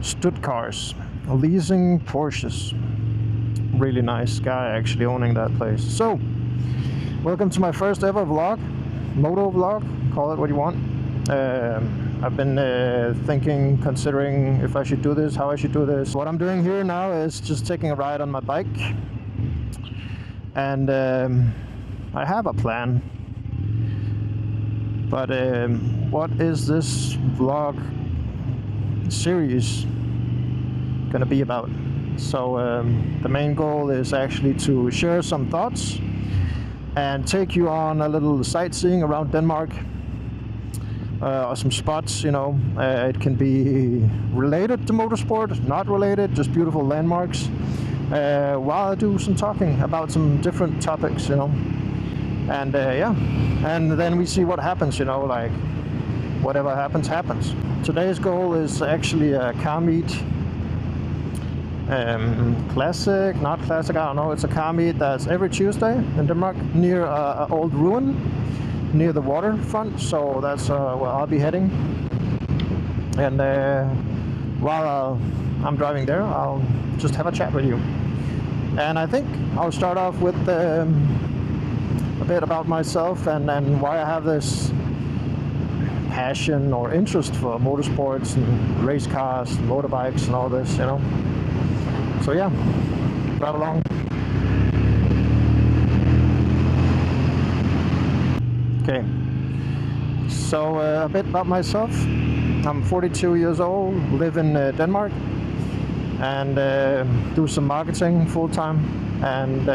Stuttgart, leasing Porsches. Really nice guy actually owning that place. So, welcome to my first ever vlog, MOTOVLOG, call it what you want. I've been considering if I should do this, how I should do this. What I'm doing here now is just taking a ride on my bike. And I have a plan. But what is this vlog series gonna be about? So the main goal is actually to share some thoughts and take you on a little sightseeing around Denmark, or some spots, you know. It can be related to motorsport, not related, just beautiful landmarks, while I do some talking about some different topics, you know. And yeah, and then we see what happens, you know, like whatever happens, happens. Today's goal is actually a car meet. Classic, not classic, I don't know. It's a car meet that's every Tuesday in Denmark near an old ruin near the waterfront. So that's where I'll be heading. And while I'm driving there, I'll just have a chat with you. And I think I'll start off with a bit about myself and why I have this passion or interest for motorsports and race cars, motorbikes and all this, you know. So yeah, drive along. Okay, so a bit about myself. I'm 42 years old, live in Denmark, and do some marketing full-time. And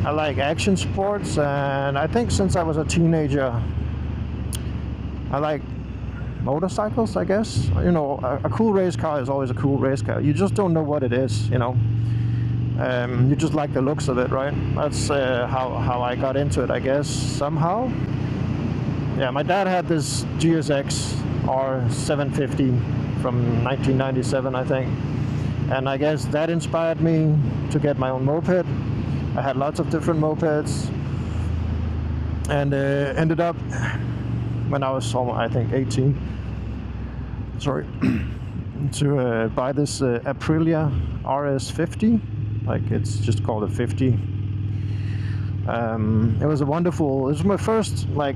I like action sports, and I think since I was a teenager, I like motorcycles, I guess. You know, a cool race car is always a cool race car. You just don't know what it is, you know. You just like the looks of it, right? That's how I got into it, I guess, somehow. Yeah, my dad had this GSX R750 from 1997, I think. And I guess that inspired me to get my own moped. I had lots of different mopeds. And ended up, when I was, I think, 18, sorry, to buy this Aprilia RS50, like it's just called a 50. It was a wonderful, it was my first like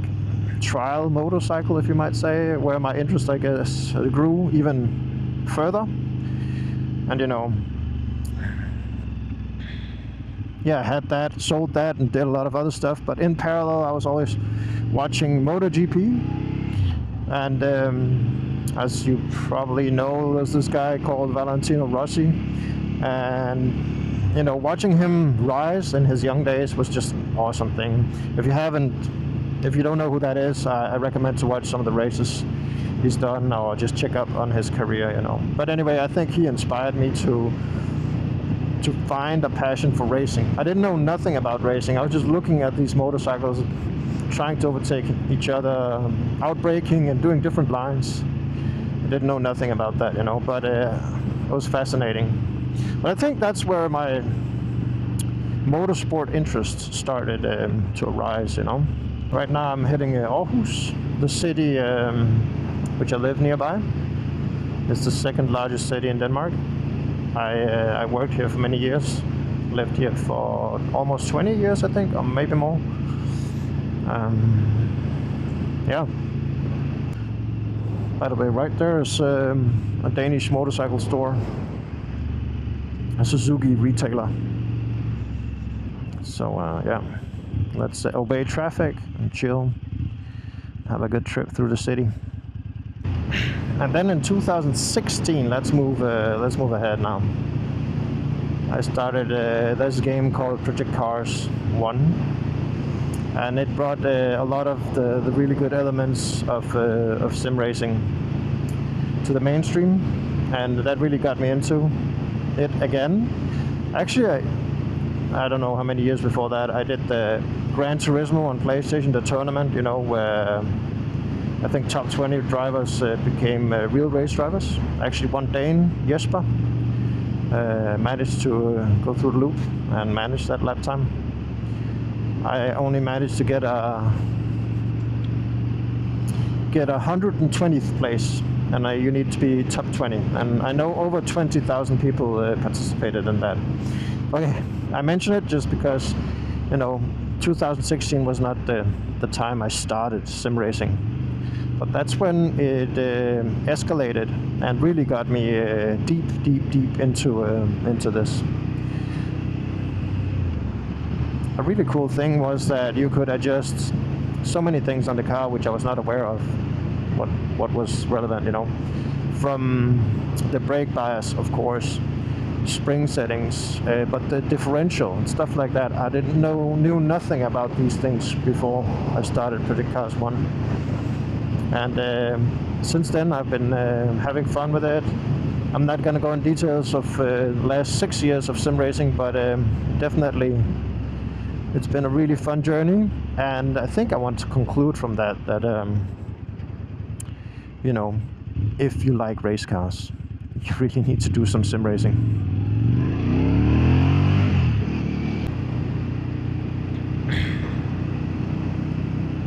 trial motorcycle, if you might say, where my interest, I guess, grew even further. And you know, yeah, I had that, sold that, and did a lot of other stuff. But in parallel, I was always watching MotoGP. And as you probably know, there's this guy called Valentino Rossi. And, you know, watching him rise in his young days was just an awesome thing. If you don't know who that is, I recommend to watch some of the races he's done, or just check up on his career, you know. But anyway, I think he inspired me to find a passion for racing. I didn't know nothing about racing. I was just looking at these motorcycles, trying to overtake each other, outbraking and doing different lines. I didn't know nothing about that, you know, but it was fascinating. But I think that's where my motorsport interest started to arise, you know. Right now I'm heading Aarhus, the city which I live nearby. It's the second largest city in Denmark. I worked here for many years, lived here for almost 20 years, I think, or maybe more. Yeah. By the way, right there is a Danish motorcycle store, a Suzuki retailer. So yeah, let's obey traffic and chill, have a good trip through the city. And then in 2016, let's move ahead now. I started this game called Project Cars 1, and it brought a lot of the really good elements of Simracing to the mainstream, and that really got me into it again. Actually, I don't know how many years before that, I did the Gran Turismo on PlayStation, the tournament, you know, where I think top 20 drivers became real race drivers. Actually, one Dane, Jesper, managed to go through the loop and manage that lap time. I only managed to get a 120th place and you need to be top 20. And I know over 20,000 people participated in that. Okay, I mention it just because, you know, 2016 was not the time I started sim racing, but that's when it escalated and really got me deep into this. A really cool thing was that you could adjust so many things on the car which I was not aware of what was relevant, you know, from the brake bias, of course, spring settings, but the differential and stuff like that. I knew nothing about these things before I started Predict Cars 1, and since then I've been having fun with it. I'm not going to go in details of the last 6 years of sim racing, but definitely it's been a really fun journey, and I think I want to conclude from that you know, if you like race cars, you really need to do some sim racing.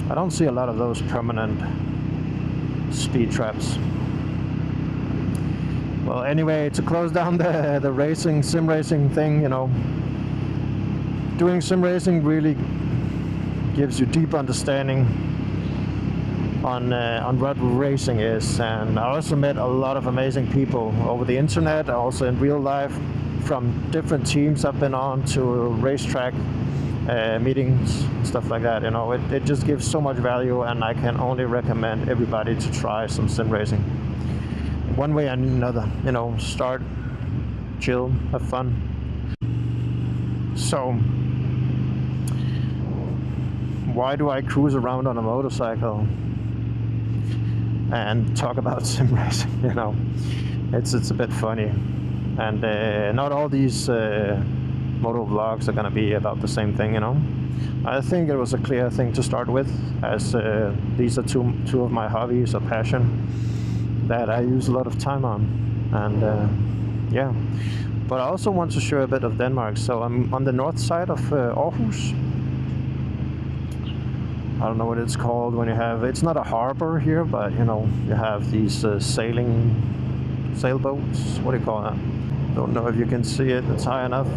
I don't see a lot of those permanent speed traps. Well, anyway, to close down the sim racing thing, you know, doing sim racing really gives you deep understanding on what racing is, and I also met a lot of amazing people over the internet, also in real life, from different teams I've been on to racetrack meetings, stuff like that. You know, it just gives so much value, and I can only recommend everybody to try some sim racing, one way or another. You know, start, chill, have fun. So, why do I cruise around on a motorcycle and talk about sim racing? You know, it's a bit funny, and not all these moto vlogs are gonna be about the same thing. You know, I think it was a clear thing to start with, as these are two of my hobbies, a passion that I use a lot of time on, and yeah. But I also want to show a bit of Denmark. So I'm on the north side of Aarhus. I don't know what it's called when you have, it's not a harbor here, but you know, you have these sailboats. What do you call that? Don't know if you can see it, it's high enough.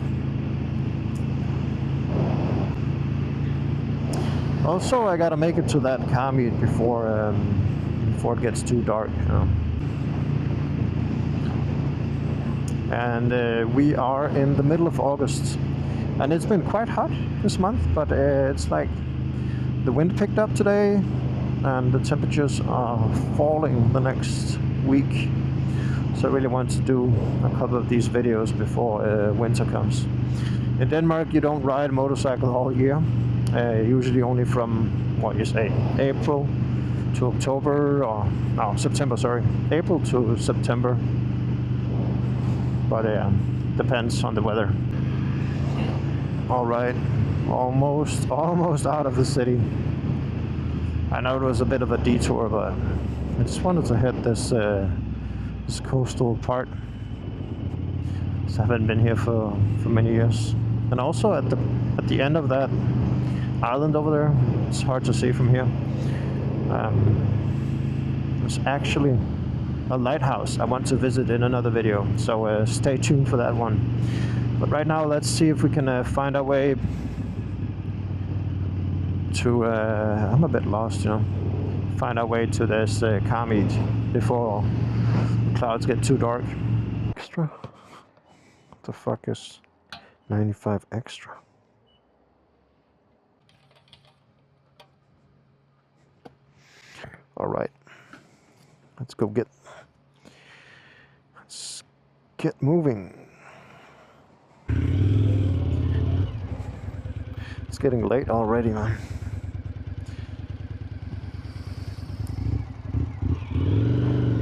Also, I gotta make it to that car meet before it gets too dark, you know. And we are in the middle of August, and it's been quite hot this month, but it's like the wind picked up today, and the temperatures are falling the next week. So I really want to do a couple of these videos before winter comes. In Denmark, you don't ride a motorcycle all year. Usually only from, what you say, April to October, or no, September, sorry. April to September. But depends on the weather. All right, almost out of the city. I know it was a bit of a detour, but I just wanted to hit this coastal part. I haven't been here for many years. And also at the end of that island over there, it's hard to see from here. There's actually a lighthouse I want to visit in another video, so stay tuned for that one. But right now, let's see if we can find our way to, I'm a bit lost, you know, find our way to this car meet before the clouds get too dark. Extra? What the fuck is 95 extra? All right, let's get moving. It's getting late already, man.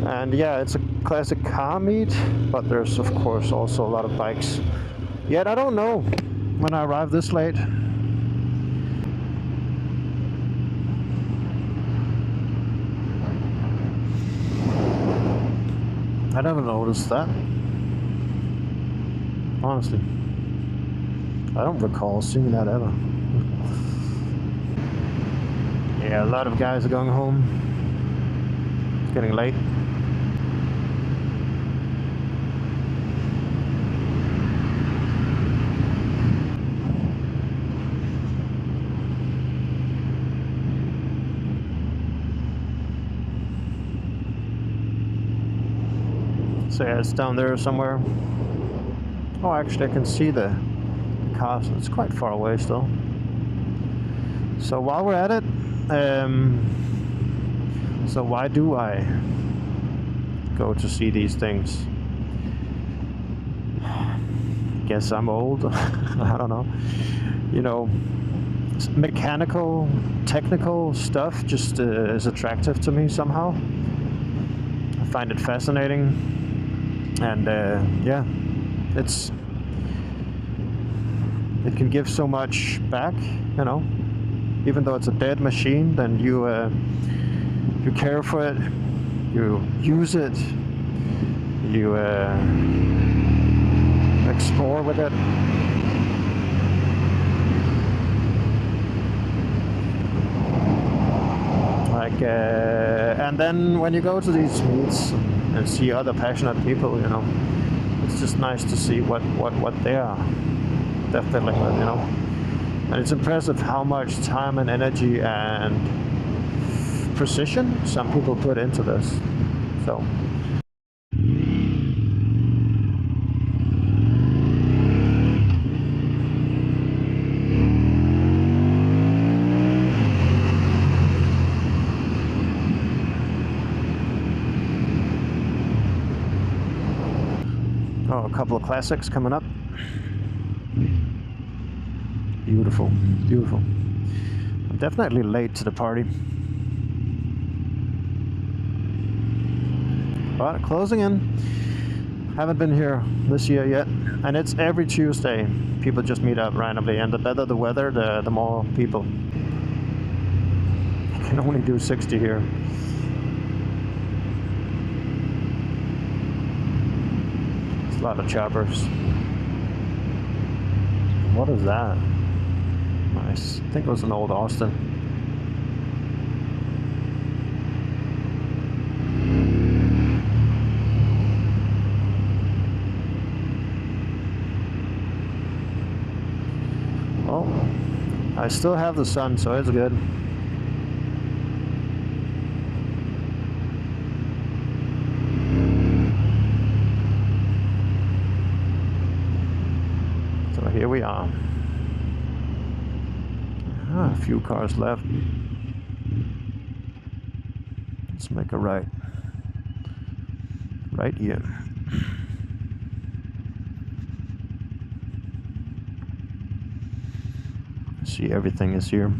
And yeah, it's a classic car meet, but there's of course also a lot of bikes. Yet I don't know when I arrive this late. I never noticed that. Honestly, I don't recall seeing that ever. Yeah, a lot of guys are going home. It's getting late. So yeah, it's down there somewhere. Oh, actually, I can see the castle. It's quite far away still. So while we're at it, so why do I go to see these things? Guess I'm old. I don't know. You know, mechanical, technical stuff just is attractive to me somehow. I find it fascinating, and yeah, it can give so much back. You know, even though it's a dead machine, then you care for it, you use it, you explore with it. Like, and then when you go to these meets and see other passionate people, you know, it's just nice to see what they are definitely, you know. And it's impressive how much time and energy and precision some people put into this. So. Oh, a couple of classics coming up. Beautiful, beautiful. I'm definitely late to the party. But closing in. Haven't been here this year yet. And it's every Tuesday. People just meet up randomly. And the better the weather, the more people. You can only do 60 here. It's a lot of choppers. What is that? Nice. I think it was an old Austin. Well, I still have the sun, so it's good. So here we are. A few cars left. Let's make a right. Right here. See, everything is here.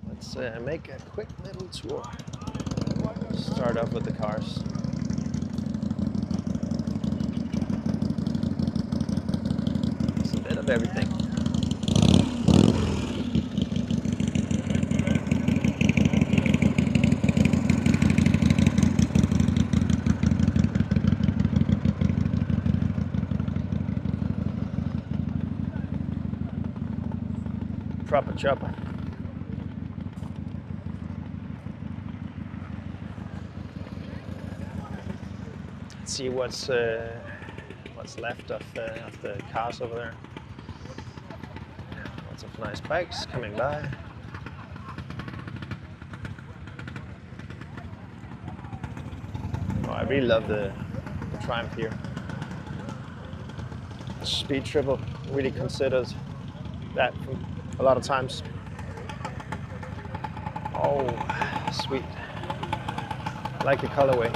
Let's make a quick little tour. Start off with the cars. It's a bit of everything. Proper chopper. See what's left of the cars over there. Lots of nice bikes coming by. Oh, I really love the Triumph here. Speed triple, really considered that a lot of times. Oh, sweet. I like the colorway.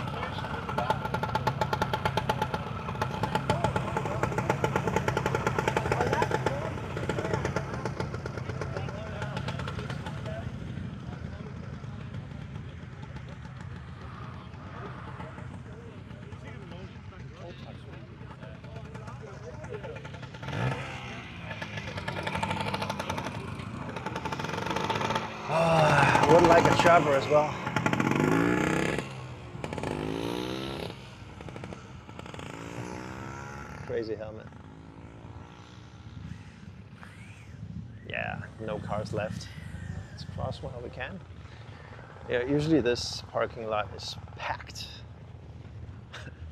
I would like a chopper as well. Crazy helmet. Yeah, no cars left. Let's cross while we can. Yeah, usually this parking lot is packed.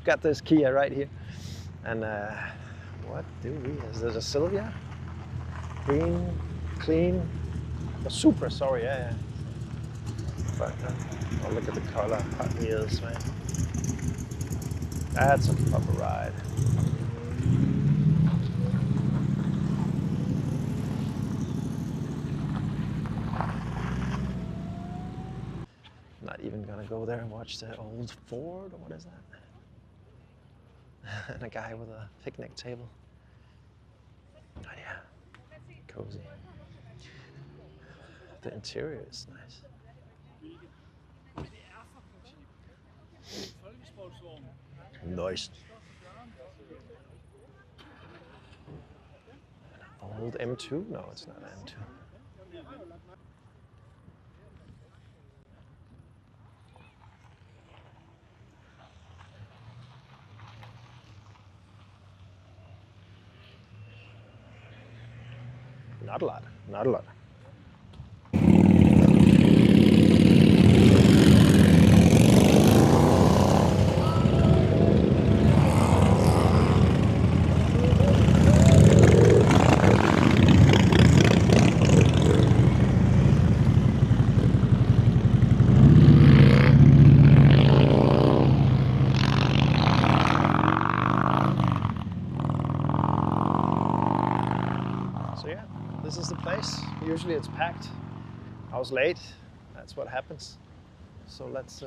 Got this Kia right here. And what do we? Is this a Sylvia? Green, clean, a Supra, sorry, yeah. But oh, look at the color, hot wheels, man. That's a proper ride. Not even gonna go there and watch the old Ford, or what is that? And a guy with a picnic table. Oh yeah, cozy. The interior is nice. Nice. Old M2? No, it's not an M2. Not a lot, not a lot. This is the place. Usually it's packed. I was late. That's what happens. So let's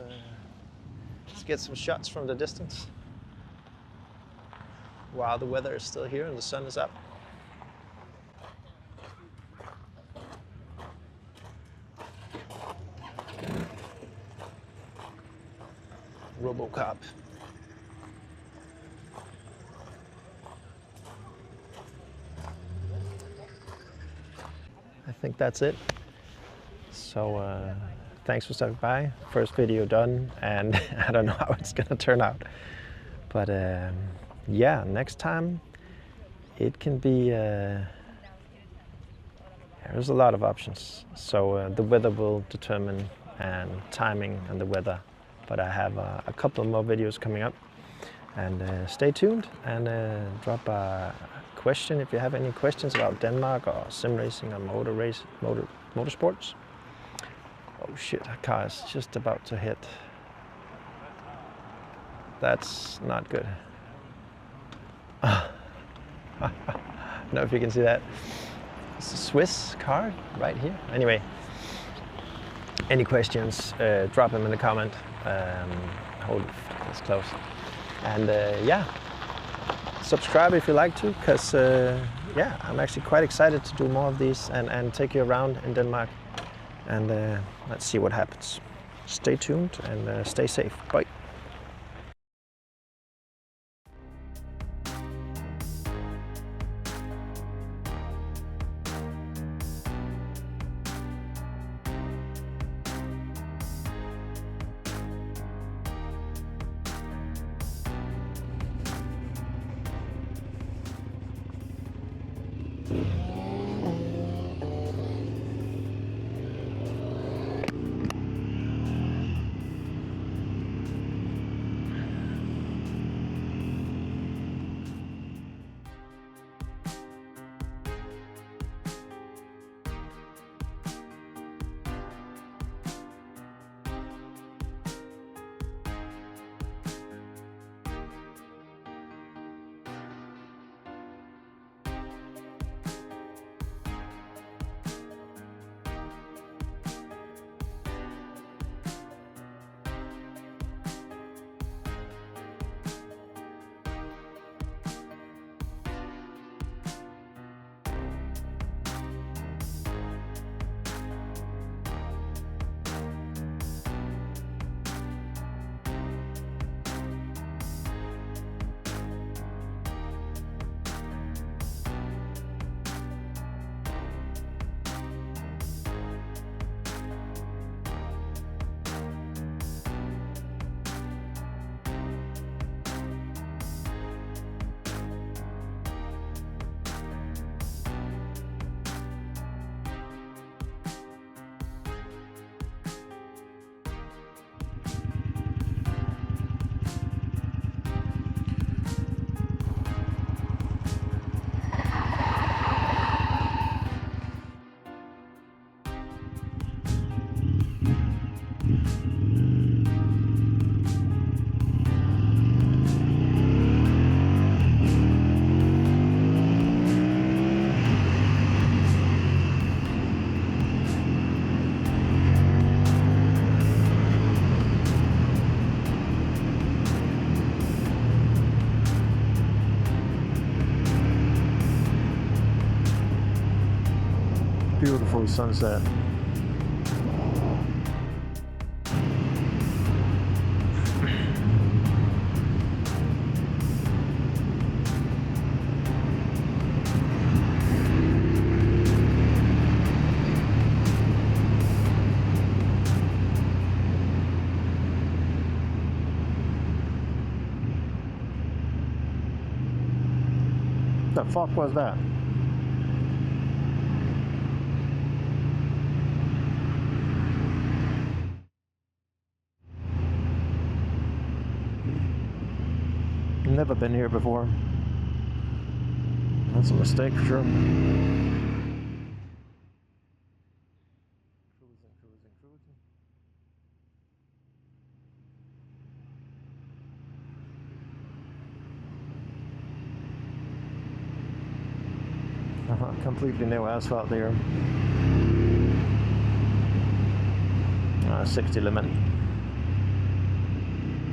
get some shots from the distance while the weather is still here and the sun is up. RoboCop. I think that's it. So thanks for stopping by. First video done, and I don't know how it's gonna turn out. But yeah, next time it can be, there's a lot of options. So the weather will determine, and timing and the weather. But I have a couple more videos coming up, and stay tuned and drop a question if you have any questions about Denmark or sim racing or motorsports. Oh shit, a car is just about to hit. That's not good. I don't know if you can see that. It's a Swiss car right here. Anyway, any questions, drop them in the comment. Hold this close. And yeah, subscribe if you like to, because yeah, I'm actually quite excited to do more of these and take you around in Denmark. And let's see what happens. Stay tuned and stay safe. Bye. Beautiful sunset. The fuck was that? Never been here before. That's a mistake for sure. Cruising. Completely new asphalt there. 60 limit.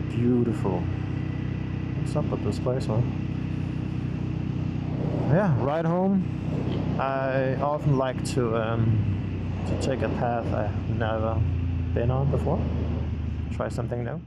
Beautiful. What's up with this place, man? Yeah, ride home. I often like to take a path I've never been on before. Try something new.